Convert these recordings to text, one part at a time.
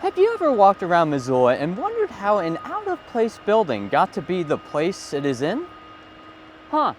Have you ever walked around Missoula and wondered how an out-of-place building got to be the place it is in? Huh.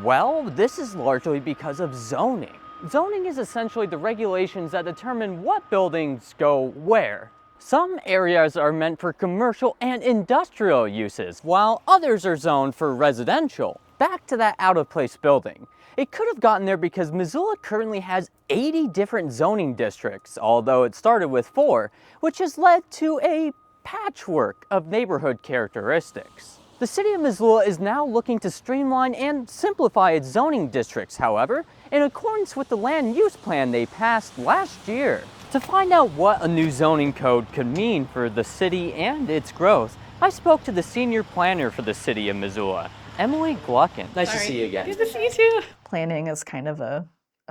Well, this is largely because of zoning. Zoning is essentially the regulations that determine what buildings go where. Some areas are meant for commercial and industrial uses, while others are zoned for residential. Back to that out-of-place building. It could have gotten there because Missoula currently has 80 different zoning districts, although it started with 4, which has led to a patchwork of neighborhood characteristics. The City of Missoula is now looking to streamline and simplify its zoning districts, however, in accordance with the land use plan they passed last year. To find out what a new zoning code could mean for the city and its growth, I spoke to the senior planner for the City of Missoula, Emily Gluckin. Nice to see you again. Good to see you too. Planning is kind of a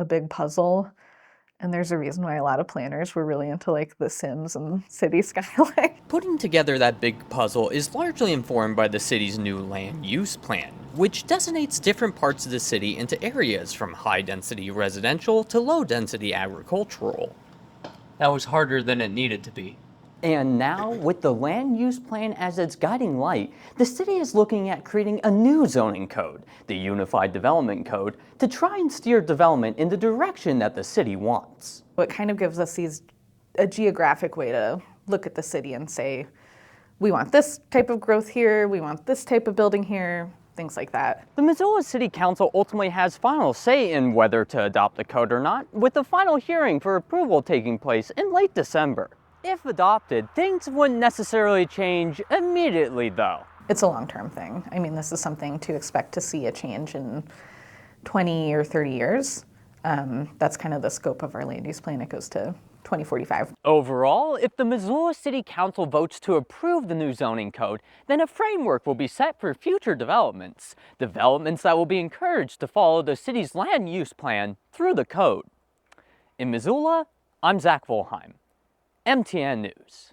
big puzzle, and there's a reason why a lot of planners were really into like The Sims and City Skyline. Putting together that big puzzle is largely informed by the city's new land use plan, which designates different parts of the city into areas from high-density residential to low-density agricultural. That was harder than it needed to be. And now, with the land use plan as its guiding light, the city is looking at creating a new zoning code, the Unified Development Code, to try and steer development in the direction that the city wants. It kind of gives us a geographic way to look at the city and say, we want this type of growth here, we want this type of building here, things like that. The Missoula City Council ultimately has final say in whether to adopt the code or not, with the final hearing for approval taking place in late December. If adopted, things wouldn't necessarily change immediately, though. It's a long-term thing. I mean, this is something to expect to see a change in 20 or 30 years. That's kind of the scope of our land use plan. It goes to 2045. Overall, if the Missoula City Council votes to approve the new zoning code, then a framework will be set for future developments that will be encouraged to follow the city's land use plan through the code. In Missoula, I'm Zach Volheim, MTN News.